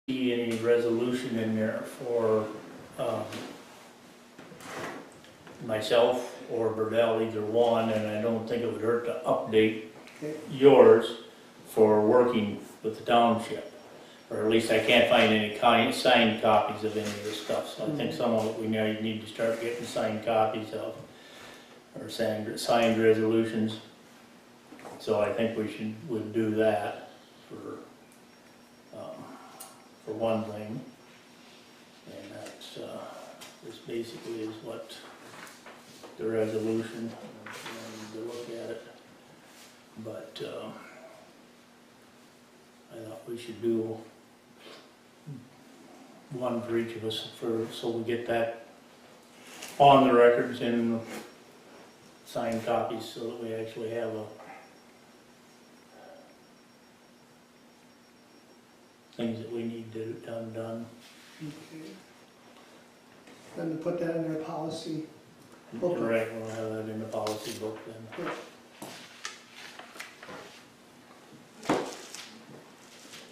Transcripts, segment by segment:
see any resolution in there for myself or Burdell, either one, and I don't think it would hurt to update yours for working with the township. Or at least I can't find any signed copies of any of this stuff, so I think some of it we need to start getting signed copies of, or signed resolutions. So I think would do that for one thing, and that's this basically is what the resolution. I need to look at it, but I thought we should do one for each of us so we get that on the records and signed copies, so that we actually have things that we need to done. Okay. Then to put that in their policy book. Right, we'll have that in the policy book then. Yeah.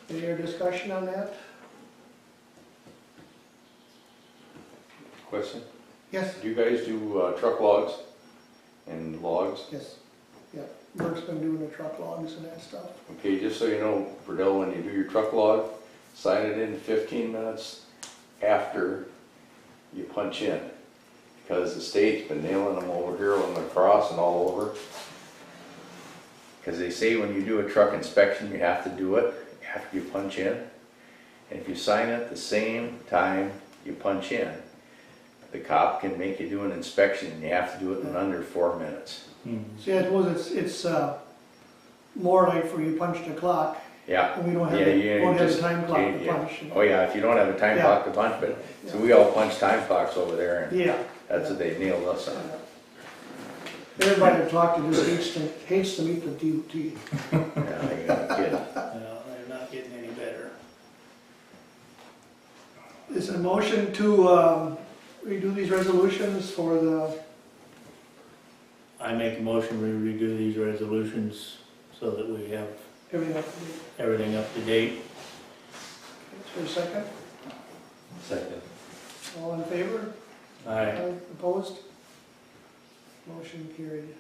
Any other discussion on that? Question? Yes. Do you guys do truck logs and logs? Yes. Yeah. Mark's been doing the truck logs and that stuff. Okay, just so you know, Burdell, when you do your truck log, sign it in 15 minutes after you punch in. Because the state's been nailing them over here on the cross and all over. Because they say when you do a truck inspection, you have to do it after you punch in. And if you sign it the same time you punch in, the cop can make you do an inspection and you have to do it in under 4 minutes. See, I suppose it's more like for you punch the clock. Yeah. And we don't have, Yeah, won't have just a time clock to yeah. punch. Oh yeah, if you don't have a time Yeah. clock to punch, but, so we all punch time clocks over there and Yeah. that's what they nailed us on. Everybody I talk to just hates to meet the DOT. Yeah, I got a kid. No, they're not getting any better. Is a motion to redo these resolutions for the, I make a motion we redo these resolutions so that we have everything up to date? everything up to date. Is there a second? Second. All in favor? Aye. Opposed? Motion carried.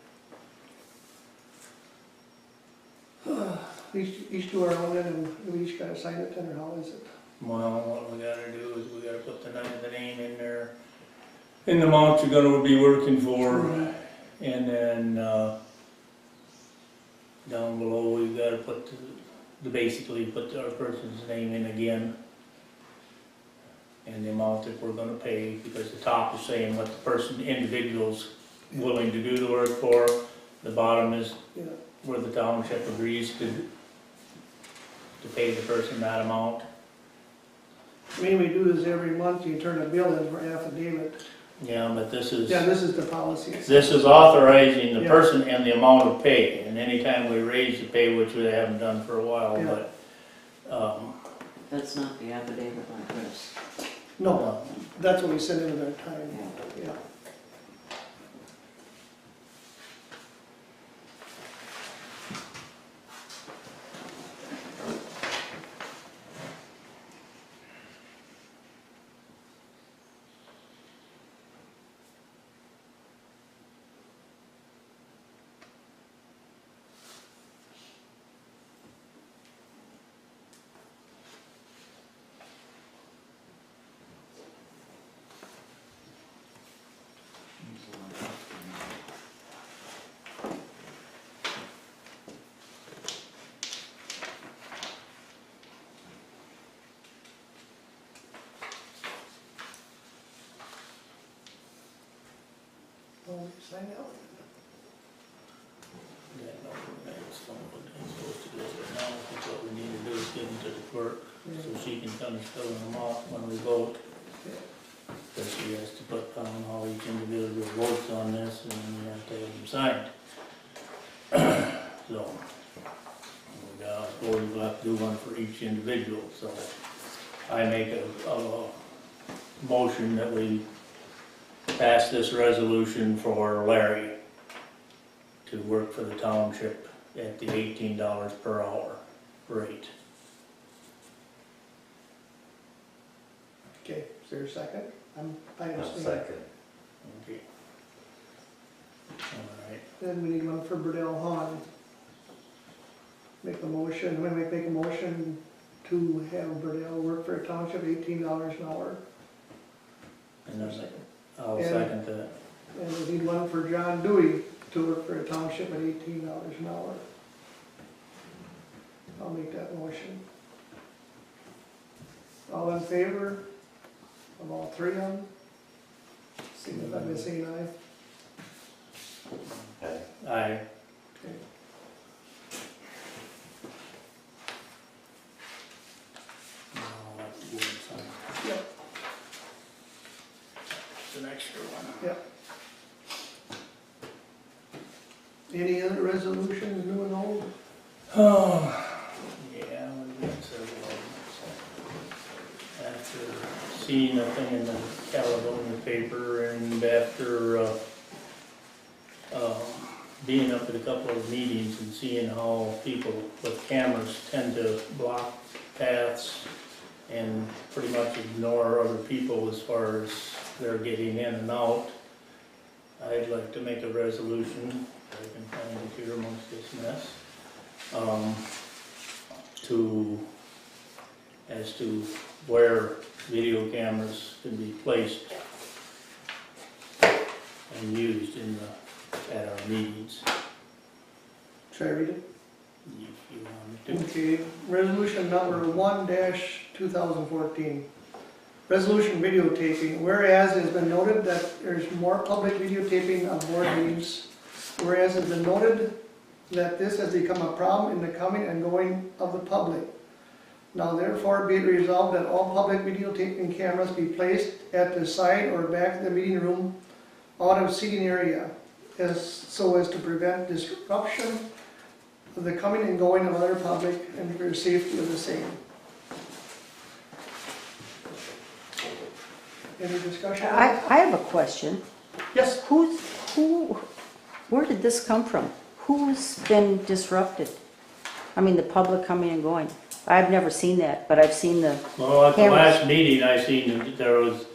Each do our own and we each gotta sign it then, or how is it? Well, what we gotta do is we gotta put the name in there, in the amount you're gonna be working for, and then, down below, we've gotta put basically put our person's name in again, and the amount that we're gonna pay, because the top is saying what the individual's willing to do the work for, the bottom is Yeah. where the township agrees to pay the person that amount. I mean, we do this every month, you turn a bill in for affidavit. Yeah, but this is. Yeah, this is the policy. This is authorizing the Yeah. person and the amount of pay, and anytime we raise the pay, which we haven't done for a while, Yeah. but, That's not the affidavit on Chris. No, that's what we send in at our time, yeah. Well, we sign out. yeah, no, that's not what I'm supposed to do right now. I think what we need to do is get them to the clerk, so she can finish filling them out when we vote. Because she has to put down how each individual votes on this, and then we have to have them signed. So, we'll have to do one for each individual, so I make a motion that we pass this resolution for Larry to work for the township at the $18 per hour rate. Okay, is there a second? I I'll understand. second. Okay. All right. Then we need one for Burdell Hahn. Make a motion, we make a motion to have Burdell work for a township $18 an hour. And then I'll And- second that. And we need one for John Dewey to work for a township at $18 an hour. I'll make that motion. All in favor of all three of them? Signify by saying aye. Okay. Aye. Okay. Now I'll have to go and sign. Yep. It's an extra one. Yep. Any other resolutions, new and old? Oh, yeah, we've got several of them. After seeing the thing in the Caledonia paper and after, being up at a couple of meetings and seeing how people with cameras tend to block paths and pretty much ignore other people as far as they're getting in and out, I'd like to make a resolution, if I can find it here amongst this mess, as to where video cameras can be placed and used at our meetings, Should I read it? if you want me to. Okay, resolution number 1-2014. Resolution videotaping, whereas it has been noted that there's more public videotaping of board meetings, whereas it has been noted that this has become a problem in the coming and going of the public. Now therefore be it resolved that all public videotaping cameras be placed at the side or back of the meeting room out of seating area, so as to prevent disruption of the coming and going of other public and for the safety of the same. Any discussion? I have a question. Yes, Where did this come from? Who's been disrupted? I mean, the public coming and going. I've never seen that, but I've seen the, Well, at the Cameras. last meeting, I seen that there was.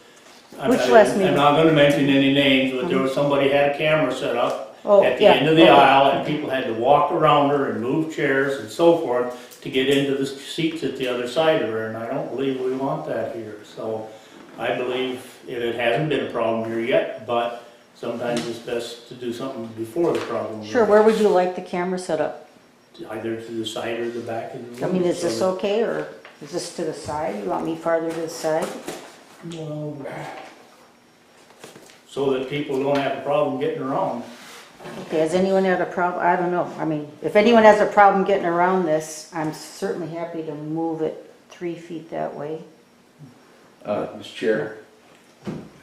Which last meeting? I'm not gonna mention any names, but there was somebody had a camera set up oh, at the yeah, end of the okay. aisle, and people had to walk around her and move chairs and so forth to get into the seats at the other side of her, and I don't believe we want that here. So I believe it hasn't been a problem here yet, but sometimes it's best to do something before the problem. Sure, where would you like the camera set up? Either to the side or the back of the I room. mean, is so this that- okay, or is this to the side? You want me farther to the side? Well, so that people don't have a problem getting around. Okay, has anyone had a problem? I don't know. I mean, if anyone has a problem getting around this, I'm certainly happy to move it 3 feet that way. Mr. Chair,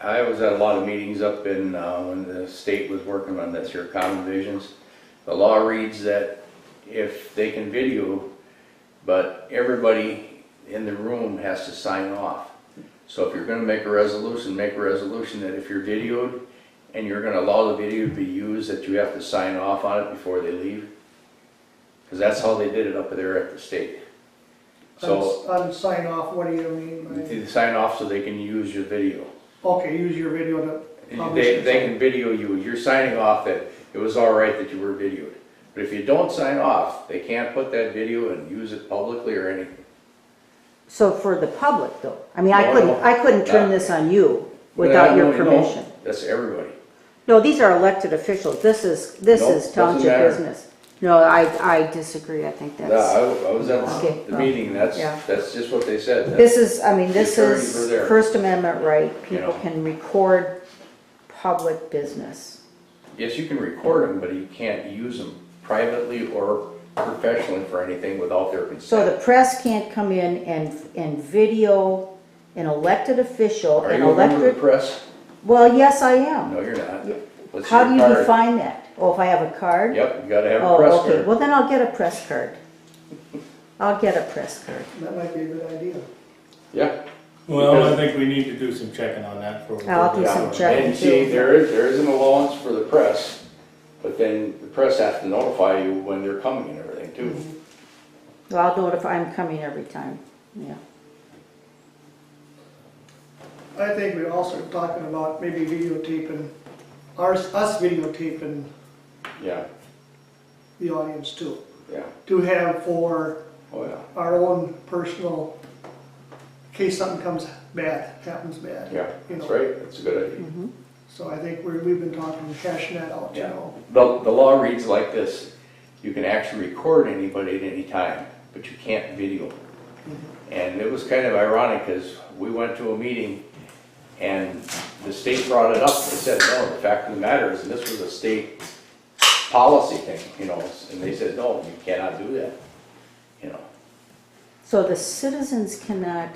I was at a lot of meetings up in, when the state was working on this here common visions. The law reads that if they can video, but everybody in the room has to sign off. So if you're gonna make a resolution that if you're videoed and you're gonna allow the video to be used, that you have to sign off on it before they leave. Because that's how they did it up there at the state. So on sign off, what do you mean they sign off so they can use your video. by, okay, use your video to publish They it. can video you, you're signing off that it was all right that you were videoed. But if you don't sign off, they can't put that video and use it publicly or anything. So for the public though, I mean, No, I couldn't turn no. this on you without your No, permission. that's everybody. No, these are elected officials. This Nope, is doesn't township matter. business. No, I disagree. I think I that's, was at Okay, the well, meeting, yeah. that's just what they said. this is, I mean, this attorneys were is there. First Amendment right. You People know. can record public business. Yes, you can record them, but you can't use them privately or professionally for anything without their So the consent. press can't come in and video an elected official, Are an you a member of elected, the press? well, yes, I am. No, you're not. Yeah. What's How your do you card? define that? Oh, if I have a card? Yep, you gotta have a Oh, press okay, card. well then I'll get a press card. I'll get a press card. That might be a good idea. Yeah. Well, I think we need to do some checking on that for. I'll do some checking. And see, there is an allowance for the press, but then the press has to notify you when they're coming and everything too. Well, I'll do it if I'm coming every time, yeah. I think we also talking about maybe videotaping, us videotaping Yeah, the audience too. yeah, To have for oh yeah, our own personal, in case something happens bad. yeah, You that's know. right, that's a good idea. Mhm. So I think we've been talking, cashing that out, you Yeah. know. The law reads like this, you can actually record anybody at any time, but you can't video. And it was kind of ironic, because we went to a meeting, and the state brought it up, they said, no, the fact of the matter is, and this was a state policy thing, you know, and they said, no, you cannot do that, you know. So the citizens cannot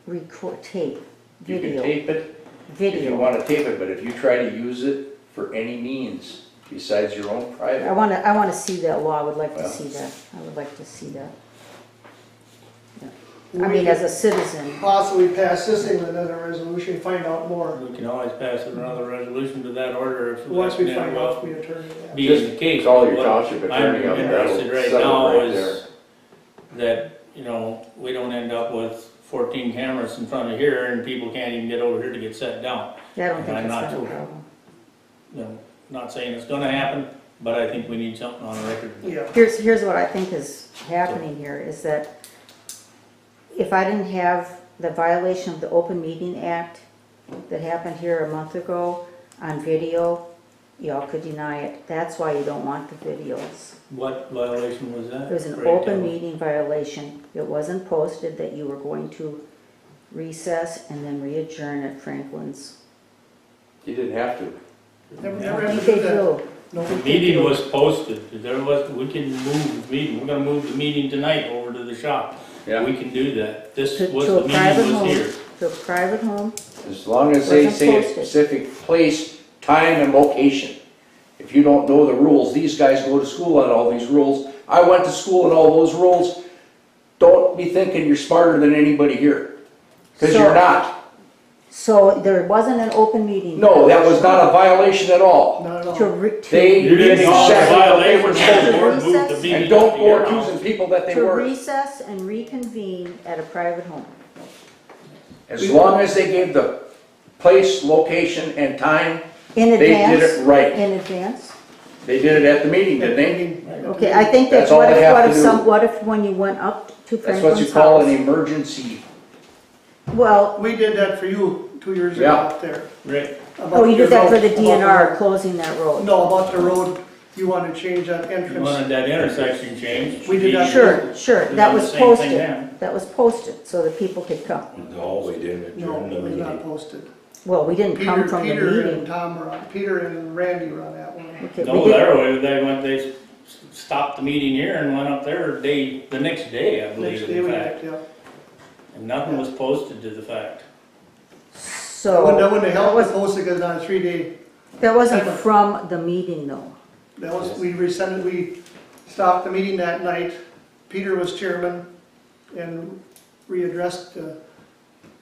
record, tape, You can video, tape it if you video. want to tape it, but if you try to use it for any means besides your own I private, wanna see that law, I would like to Well. see that, I would like to see that. Yeah. I mean, as a citizen, Possibly pass this thing with another resolution, find out more. We can always pass another resolution to that order if Once we find well, out from the attorney. Yeah. being the case. call your What township attorney I'm up there, interested that'll right settle now right is that, you know, we don't end up with 14 cameras in front of here and people can't even get over here to get set down. I don't think I'm it's not not a too- problem. You know, not saying it's gonna happen, but I think we need something on record. Yeah. Here's what I think is happening here, is that if I didn't have the violation of the Open Meeting Act that happened here a month ago on video, y'all could deny it. That's why you don't want the videos. What violation was that? It was an Great open devil. meeting violation. It wasn't posted that you were going to recess and then re-adjourn at Franklin's. You didn't have to. Never I had think to they do that. do. No, The meeting was posted, there was, we can move the meeting, we're gonna move the meeting tonight over to the shop. Yeah, We can do that. This To was, to the a private meeting was home, here. to a private home. as long as they Wasn't say a posted. specific place, time, and location. If you don't know the rules, these guys go to school on all these rules. I went to school on all those rules. Don't be thinking you're smarter than anybody here, because So- you're not. So there wasn't an open meeting. No, that was not a violation at all. Not at To, all. They You didn't did call it a exactly what they violation, were the supposed to board do. moved the meeting And don't up to go your accusing house. people that they to weren't. recess and reconvene at a private home. As long as they gave the place, location, and time, In they did advance? it right. In advance? They did it at the meeting, didn't they? Okay, I think That's that, all what they if, have what to if do. some, what if when you went up to That's what you Franklin's call an house? emergency. Well, We did that for you 2 years ago Yeah. out there. Right, oh, you did that for the About the DNR, road. closing that road? No, about the road, you wanted to change that you entrance. wanted that intersection changed. We did that. Sure, sure, We that done the was same thing posted, then. that was posted, so that people could come. No, we didn't No, adjourn the it was not meeting. posted. Well, we didn't come Peter, from the Peter and meeting. Tom were on, Peter and Randy were on that one. Okay, No, we did, they stopped the meeting here and went up there the next day, I Next believe, day in we fact. did, yeah. And nothing was posted to the fact. so. That wouldn't have that helped was- to post it because on a 3-day, That wasn't Second. from the meeting though. that was, we stopped the meeting that night. Peter was chairman and readdressed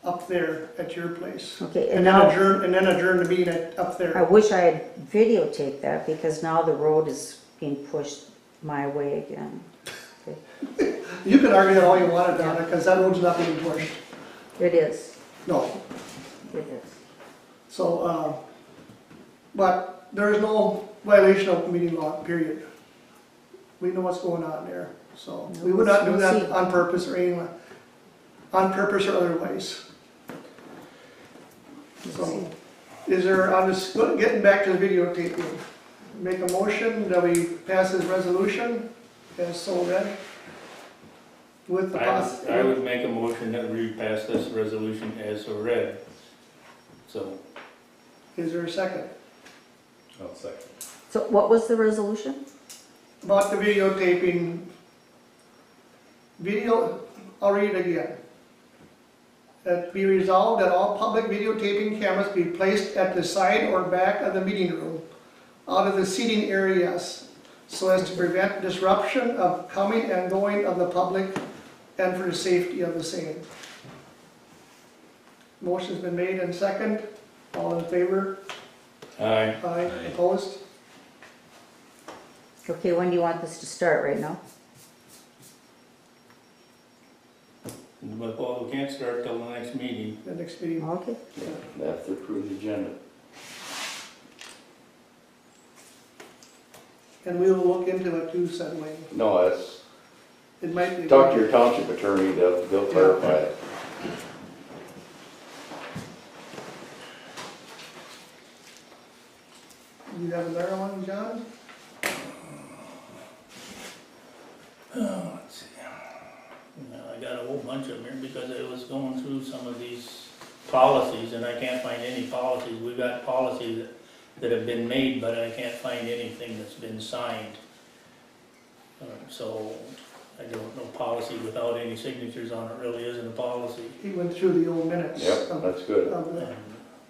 up there at your place. Okay, And then adjourned the meeting up I there. wish I had videotaped that because now the road is being pushed my way again. You can argue that all you wanted, Donna, because that road's not being pushed. It is, No. it is. So, but there is no violation of open meeting law, period. We know what's going on there, so we would not do We'll that see. on purpose or any, on purpose or otherwise. So, is there, I'm just getting back to the videotaping. Make a motion that we pass this resolution as so read. With the I would make a motion that we pass this resolution as so read. So, Is there a second? I'll second. So what was the resolution? About the videotaping, I'll read it again. That be resolved that all public videotaping cameras be placed at the side or back of the meeting room, out of the seating areas, so as to prevent disruption of coming and going of the public and for the safety of the same. Motion's been made and second. All in favor? aye. Aye. Opposed? Okay, when do you want this to start, right now? But, well, we can't start till the next meeting. the next meeting. Okay, That's the approved agenda. And we will look into it too, said Wayne. No, that's, It might be. talk to your township attorney, they'll clarify it. You have another one, John? Oh, let's see. I got a whole bunch of them here because I was going through some of these policies and I can't find any policies. We've got policies that have been made, but I can't find anything that's been signed. So I don't know, policy without any signatures on it really isn't a policy. He went through the old minutes. Yep, of- that's good. of the And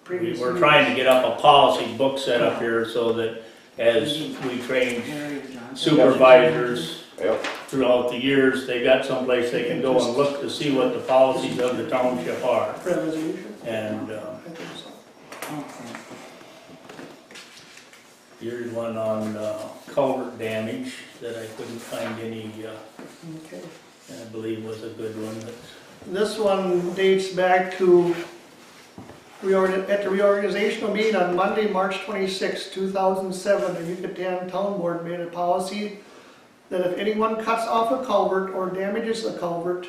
previous we're meetings. trying to get up a policy book set up here so that as we train Mary Johnson. supervisors Yep, throughout the years, they got someplace they can go and look to see what the policies of the township are. For a resolution? And I think so. Okay. here's one on culvert damage that I couldn't find any, Okay. I believe was a good one, but This one dates back to at the reorganizational meeting on Monday, March 26, 2007, the Yucatan Town Board made a policy that if anyone cuts off a culvert or damages a culvert,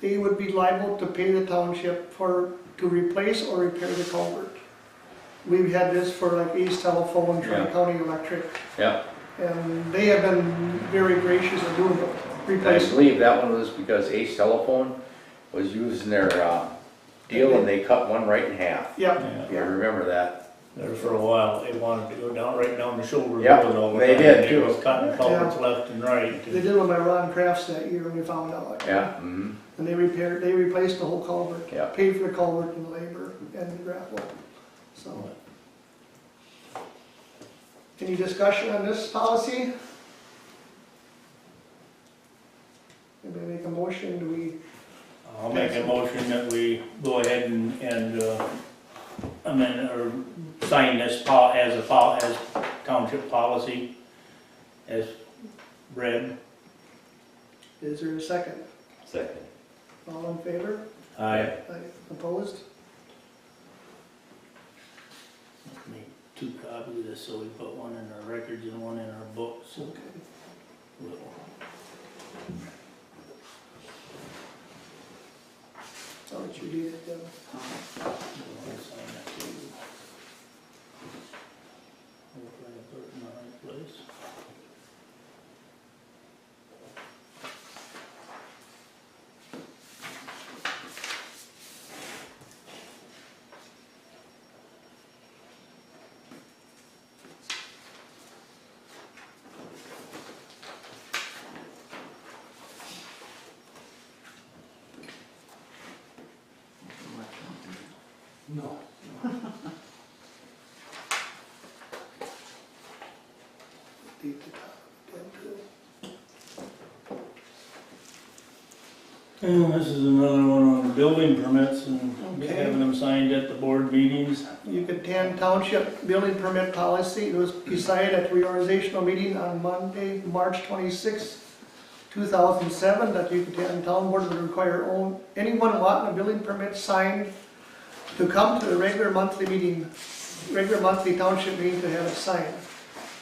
they would be liable to pay the township to replace or repair the culvert. We've had this for like East Telephone, Tri County Electric, yep. and they have been very gracious in doing it. And I Replace. believe that one was because Ace Telephone was using their deal and they cut one right in half. Yep. Yeah, I remember that. there for a while, they wanted to go down, right down the shoulder. of Yeah, the road all the they time. did, They too. was cutting culverts left and right. They did one by Ron Crafts that year when we found out. Yeah, mm-hmm. And they replaced the whole culvert. Yeah. Paid for the culvert and the labor and the gravel. So. Any discussion on this policy? Anybody make a motion, do we, I'll make a motion that we go ahead and amend or sign this as township policy as read. is there a second? Second. All in favor? I Opposed? made 2 copies of this, so we put one in our records and one in our books. Okay. We'll- I'll let you read it, Deb. we'll sign that too. Hopefully I put it in the right place. No. Deep the top, Deb, too. And this is another one on building permits and Okay. having them signed at the board meetings. Yucatan Township Building Permit Policy, it was decided at the reorganizational meeting on Monday, March 26, 2007, that Yucatan Town Board would require anyone wanting a building permit signed to come to the regular monthly township meeting to have it signed.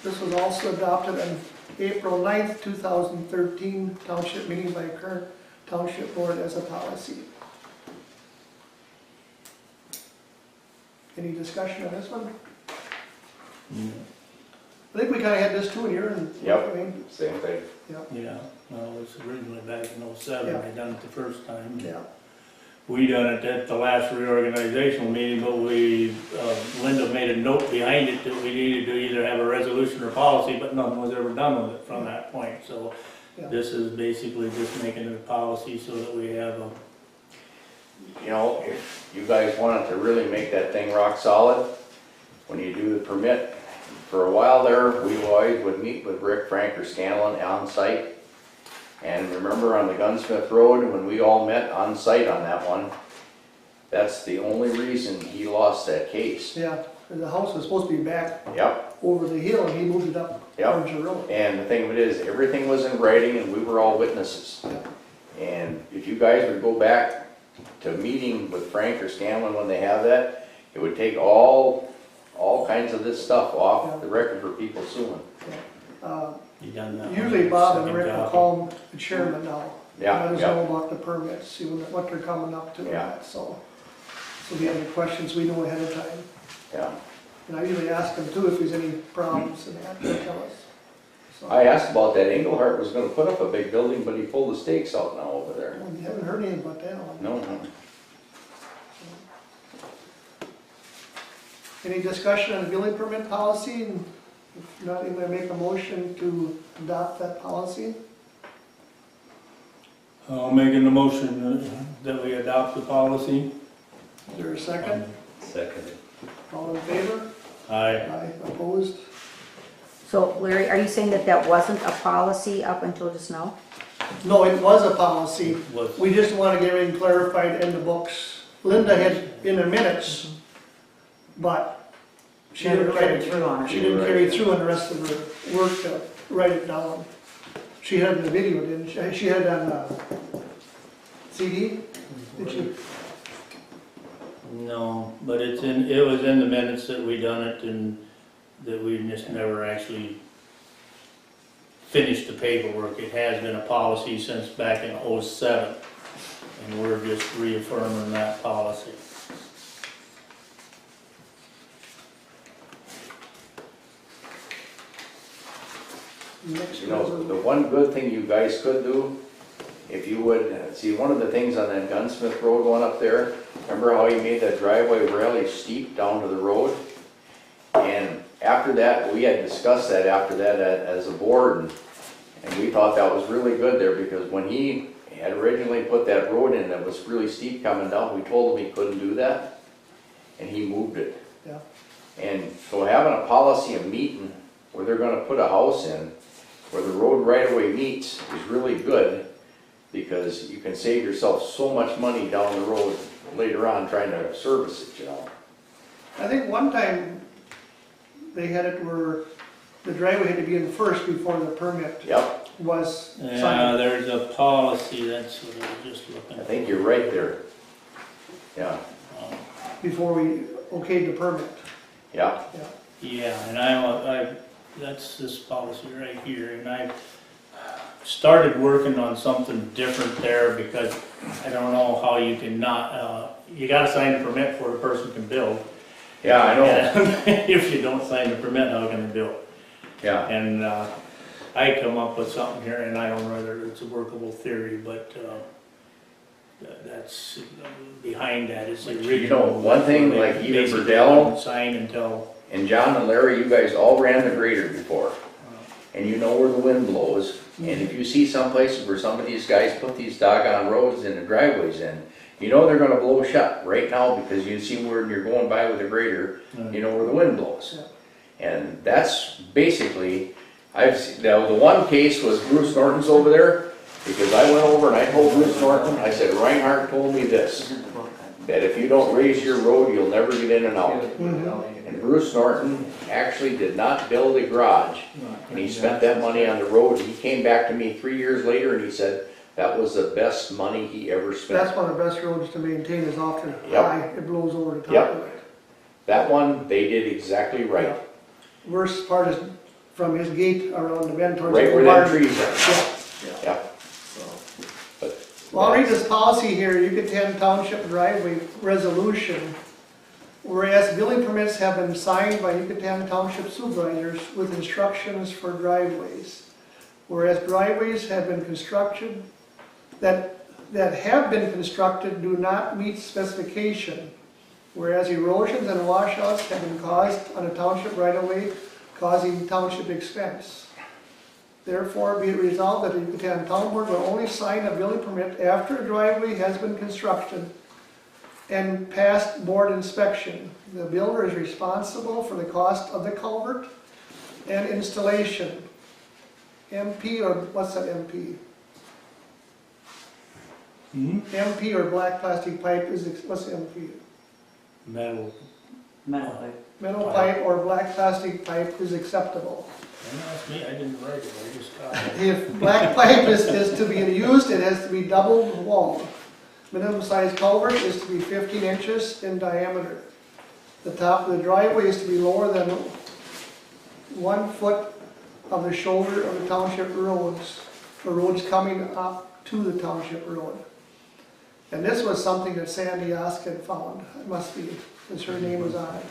This was also adopted on April 9th, 2013 township meeting by current township board as a policy. Any discussion on this one? I think we kinda had this too in here and. Yep. I mean, Same thing. Yeah, well, it was originally back in '07, Yeah. I done it the first time. yeah, We done it at the last reorganizational meeting, but Linda made a note behind it that we needed to either have a resolution or policy, but nothing was ever done with it from that point. So Yeah. this is basically just making it a policy so that we have a, You know, if you guys wanted to really make that thing rock solid, when you do the permit, for a while there, we always would meet with Rick, Frank, or Scanlon on site. And remember on the Gunsmith Road, when we all met on site on that one, that's the only reason he lost that case. yeah. And the house was supposed to be back Yep, over the hill and he moved it up Yep. towards the road. and the thing of it is, everything was in writing and we were all witnesses. And if you guys would go back to meeting with Frank or Scanlon when they have that, it would take all kinds of this stuff off the record for people suing. You done that? Usually Bob and Second Rick will copy. call the chairman now. Yeah, Let us yeah. know about the permits, see what they're coming up to, and Yeah. that, so. So if you have any questions, we know ahead of time. Yeah. And I usually ask them too if there's any problems, and that, they'll tell us. So, I asked about that. Engelhart was gonna put up a big building, but he pulled the stakes out now over there. We haven't heard anything about that one. No, Any discussion on the building permit policy? And if not, anybody make a motion to adopt that policy? I'll make an motion that we adopt the policy. Is there a second? Second. All in favor? Aye. Aye, opposed? So Larry, are you saying that that wasn't a policy up until just now? No, it was a policy. Was, We just want to get everything clarified in the books. Linda had in the minutes, but she Never didn't carried carry through on it. She didn't carry through on the rest of her work to write it down. She had it in the video, didn't she? She had it on CD? Did she? no, but it was in the minutes that we done it and that we just never actually finished the paperwork. It has been a policy since back in '07, and we're just reaffirming that policy. Next you know, the resolution. one good thing you guys could do, if you would, see, one of the things on that Gunsmith Road going up there, remember how you made that driveway really steep down to the road? And after that, we had discussed that after that as a board, and we thought that was really good there, because when he had originally put that road in that was really steep coming down, we told him he couldn't do that, and he moved it. Yeah. And so having a policy of meeting where they're gonna put a house in, where the road right away meets, is really good, because you can save yourself so much money down the road later on trying to service it, you know? I think one time they had it where the driveway had to be in first before the permit Yep, was Yeah, signed. there's a policy, that's what I was just looking I at. think you're right there. Yeah, Before we okayed the permit. yeah, Yeah, and that's this policy right here, and I started working on something different there because I don't know how you can not, you gotta sign a permit before a person can build. yeah, I know, And if you don't sign the permit, how can you build? yeah. And, I come up with something here, and I don't know whether it's a workable theory, but, that's, behind that is the But you original. know, one thing, where they like even basically Verdell- wouldn't sign until, And John and Larry, you guys all ran the grader before, and you know where the wind blows. And if you see some places where some of these guys put these doggone roads and the driveways in, you know they're gonna blow shut right now, because you see where you're going by with a grader, you know where the wind blows. And that's basically, the one case was Bruce Norton's over there, because I went over and I told Bruce Norton, I said, Reinhardt told me this, that if you don't raise your road, you'll never get in and out. And Bruce Norton actually did not build a garage, and he spent that money on the road. He came back to me 3 years later and he said, that was the best money he ever That's spent. one of the best roads to maintain is often Yep. high, it blows over the top Yep. of it. That one, they did exactly right, Worst part is from his gate around the bend towards right the where barn. them trees are. Yeah, Yeah, so. but. Well, I'll read this policy here, Yucatan Township driveway resolution. Whereas building permits have been signed by Yucatan Township supervisors with instructions for driveways. Whereas driveways have been constructed, that have been constructed do not meet specification. Whereas erosions and washouts have been caused on a township right-of-way, causing township expense. Therefore, be it resolved that the Yucatan Town Board will only sign a building permit after a driveway has been constructed and passed board inspection. The builder is responsible for the cost of the culvert and installation. MP, or what's that MP? MP or black plastic pipe is, what's MP? metal, Metal pipe. Metal pipe or black plastic pipe is acceptable. Don't ask me, I didn't write it, I just got it. If black pipe is to be used, it has to be double walled. Minimum size culvert is to be 15 inches in diameter. The top of the driveway is to be lower than 1 foot of the shoulder of the township roads, for roads coming up to the township road. And this was something that Sandy Oskin found, it must be, since her name was on it.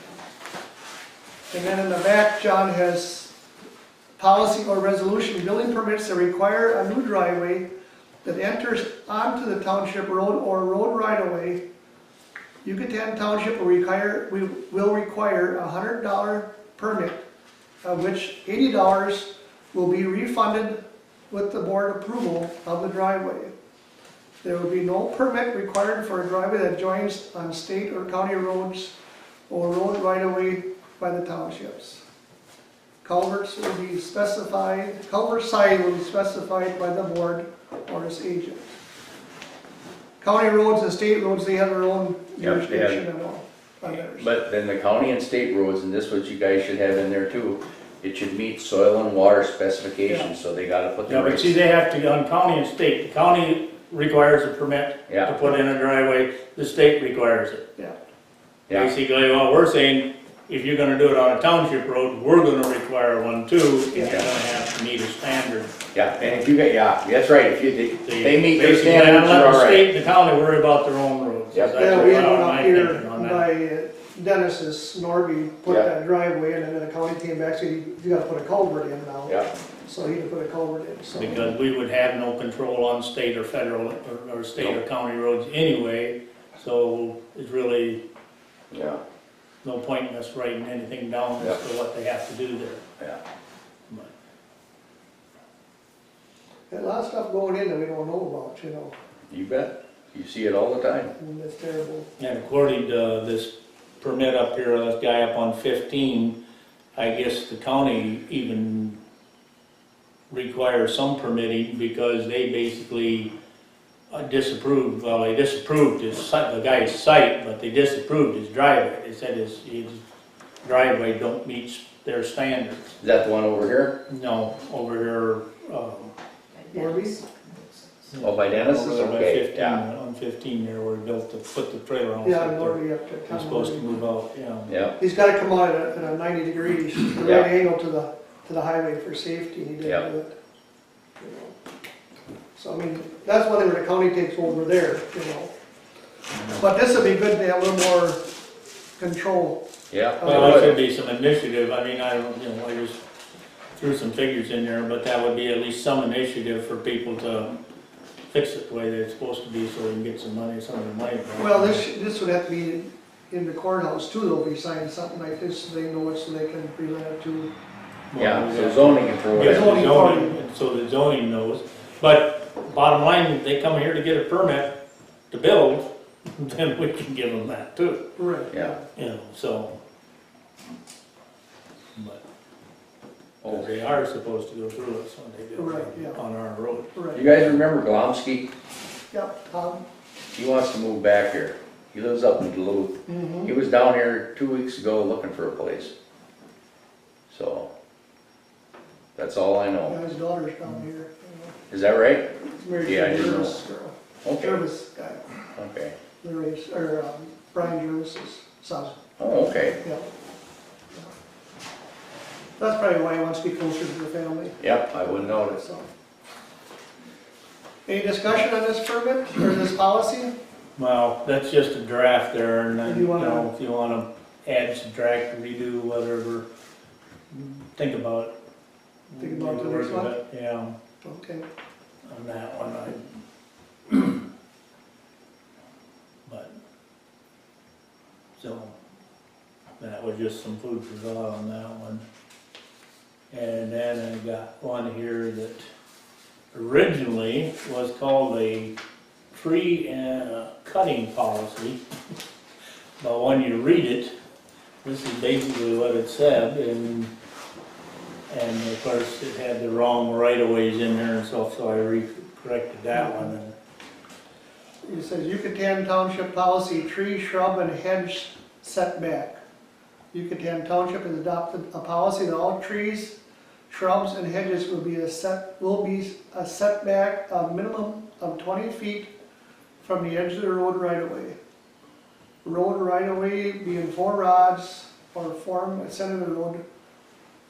And then in the back, John has policy or resolution, building permits that require a new driveway that enters onto the township road or road right-of-way. Yucatan Township will require a $100 permit, of which $80 will be refunded with the board approval of the driveway. There will be no permit required for a driveway that joins on state or county roads or road right-of-way by the townships. Culverts will be specified, culvert size will be specified by the board or its agent. County roads and state roads, they have their own jurisdiction and all on theirs. But then the county and state roads, and this is what you guys should have in there too, it should meet soil and water specifications, so they gotta put the Yeah, but rates. see, they have to, on county and state, the county requires a permit to Yeah, put in a driveway, the state requires it. Yeah, yeah, Basically, what we're saying, if you're gonna do it on a township road, we're gonna require one too, if you're gonna have to meet a standard. yeah, and if you get, yeah, that's right, if you, they meet their Basically, standards, let you're the alright. state and the county worry about their own roads. Yep. That's yeah, we had one my up here thinking on that. by Dennis's, Norby, put Yeah. that driveway in, and then the county came back, said, you gotta put a culvert in now. Yeah, So he had to put a culvert in, so. Because we would have no control on state or federal, or state or county roads anyway, so it's really yeah, no point in us writing anything down as to what they have to do there. yeah. But Got a lot of stuff going in that we don't know about, you know, You bet, you see it all the time. and it's terrible. And according to this permit up here, this guy up on 15, I guess the county even requires some permitting because they basically disapproved, well, they disapproved his site, the guy's site, but they disapproved his driveway. They said his driveway don't meet their standards. Is that the one over here? No, over here, Norby? Oh, by Dennis's? over there by Okay, 15, yeah. on 15 there, where he built the, put the trailer on. Yeah, Norby up to He's town. supposed to move out, yeah. Yeah, He's gotta come out at a 90 degrees, the Yeah. right angle to the highway for safety, he Yeah. didn't do it. You know. So, I mean, that's one thing where the county takes over there, you know. But this would be good to have a little more control. yeah. Well, there should be some initiative, I mean, I don't, you know, I just threw some figures in there, but that would be at least some initiative for people to fix it the way that it's supposed to be, so we can get some money, some of the money back. Well, this would have to be in the courthouse too, though, if we sign something like this, so they know it, so they can relay it to. Yeah, so zoning and throw Yeah, it. the Zoning zoning, so the zoning knows, but bottom line, they come here to get a permit to build, then we can give them that too, Right. Yeah. you know, so. But, Oh. 'cause they are supposed to go through us when they do Right, it yeah. on our road. Right. You guys remember Glomsky? Yep, He wants to move back here. He lives up in Duluth. He was down here 2 weeks ago looking for a place. So, that's all I know. yeah, his daughter's down here, you Is that right? know. He's married Yeah, I to a didn't know. Jervis girl, Okay, Jervis guy, okay. Larry's, or Brian Jervis's son, Oh, okay. yeah. That's probably why he wants to be closer to the family. Yep, I wouldn't notice. So. Any discussion on this permit, or this policy? Well, that's just a draft there, and then, If you you wanna- know, if you wanna add, subtract, redo, whatever, think about it. Think about the Maybe next work one? a bit, yeah, Okay. on that one, but, so, that was just some food for thought on that one. And then I got one here that originally was called a tree cutting policy. But when you read it, this is basically what it said, and of course it had the wrong right-of-ways in there and stuff, so I corrected that one. And It says Yucatan Township Policy, Tree, Shrub, and Hedge Setback. Yucatan Township has adopted a policy that all trees, shrubs and hedges will be a setback of minimum of 20 feet from the edge of the road right of way. Road right of way being 4 rods or from the center of the road,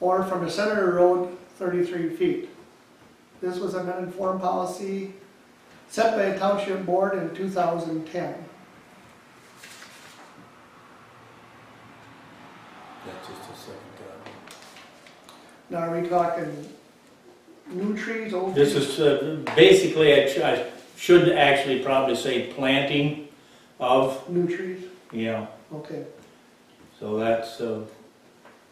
or from the center of the road 33 feet. This was amended form policy set by the township board in 2010. That's just a second time. Now, are we talking new trees, old This trees? is, basically, I should actually probably say planting of, New trees, yeah, okay. so that's, I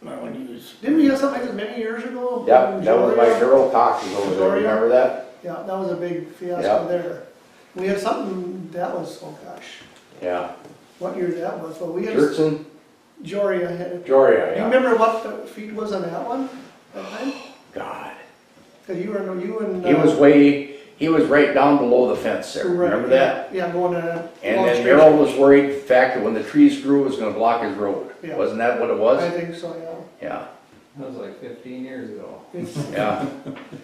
want to use, Didn't we have something like this many years ago? Yep, that was my Peoria? girl talking over there, remember that? Yeah, that was a big fiasco Yep. there. We had something, that was, oh gosh, Yeah. what year that was, but we had, Jertson, Joria had it. Joria, Do you yeah. remember what the feet was on that one, that time? God. Cause you and. He was right down below the fence there, Right, remember that? Yeah, going to. And then Merrill was worried, the fact that when the trees grew, it was gonna block his road. Yeah. Wasn't that what it I was? think so, yeah. Yeah, That was like 15 years ago. It's, yeah,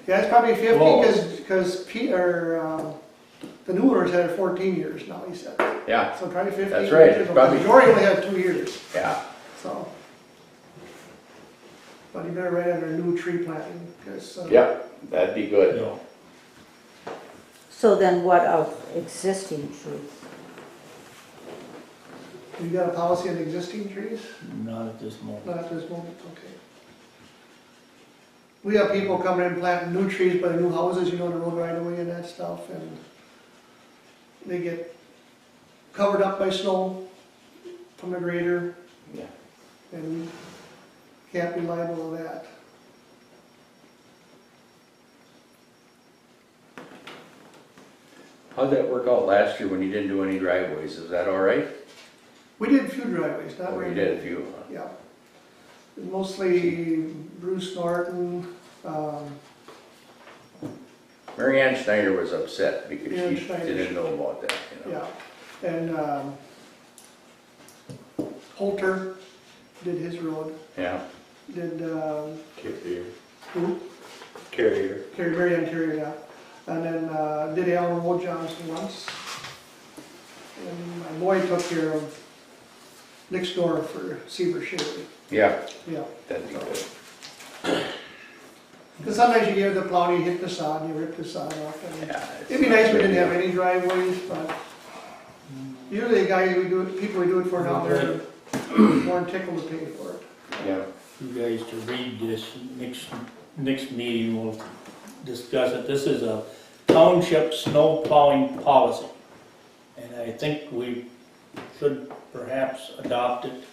yeah, it's probably 50, Whoa. cause the new owners had it 14 years now, he said. yeah, So probably 15 That's years. right, ago. probably. Jory only had 2 years, yeah. so. But you better write under new tree planting, cause. Yep, that'd be you good. know, So then what of existing trees? You got a policy on existing trees? not at this moment. Not at this moment, okay. We have people coming in planting new trees by the new houses, you know, the road right away and that stuff, and they get covered up by snow from the grader. Yeah. And we can't be liable to that. How'd that work out last year when you didn't do any driveways? Is that all right? We did a few driveways, not Oh, very you many. did a few, huh? Yeah. Mostly Bruce Norton, Mary Ann Schneider was upset because Ann she Schneider. didn't know about that, you know? yeah, and Holter did his road, Yeah, did, Carrier. who? Carrier. Mary Ann Carrier, yeah. And then, did Alan Road Johnson once. And my boy took care of next door for Seaver Sherry, yeah, yeah. that'd be good. Because sometimes you give the plow, you hit the sod, you rip the sod off. And Yeah. it'd be nice if we didn't have any driveways, but usually the guys we do it, people we do it for now, they're more than tickled to pay for it. Yeah, You guys to read this, next meeting we'll discuss it. This is a township snow plowing policy. And I think we should perhaps adopt it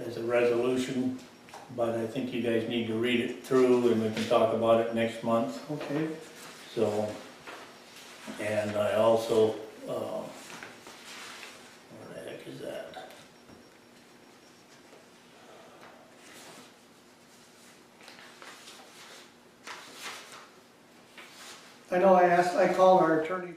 as a resolution, but I think you guys need to read it through and we can talk about it next month. Okay. So, and I also, where the heck is that? I know I called our attorney.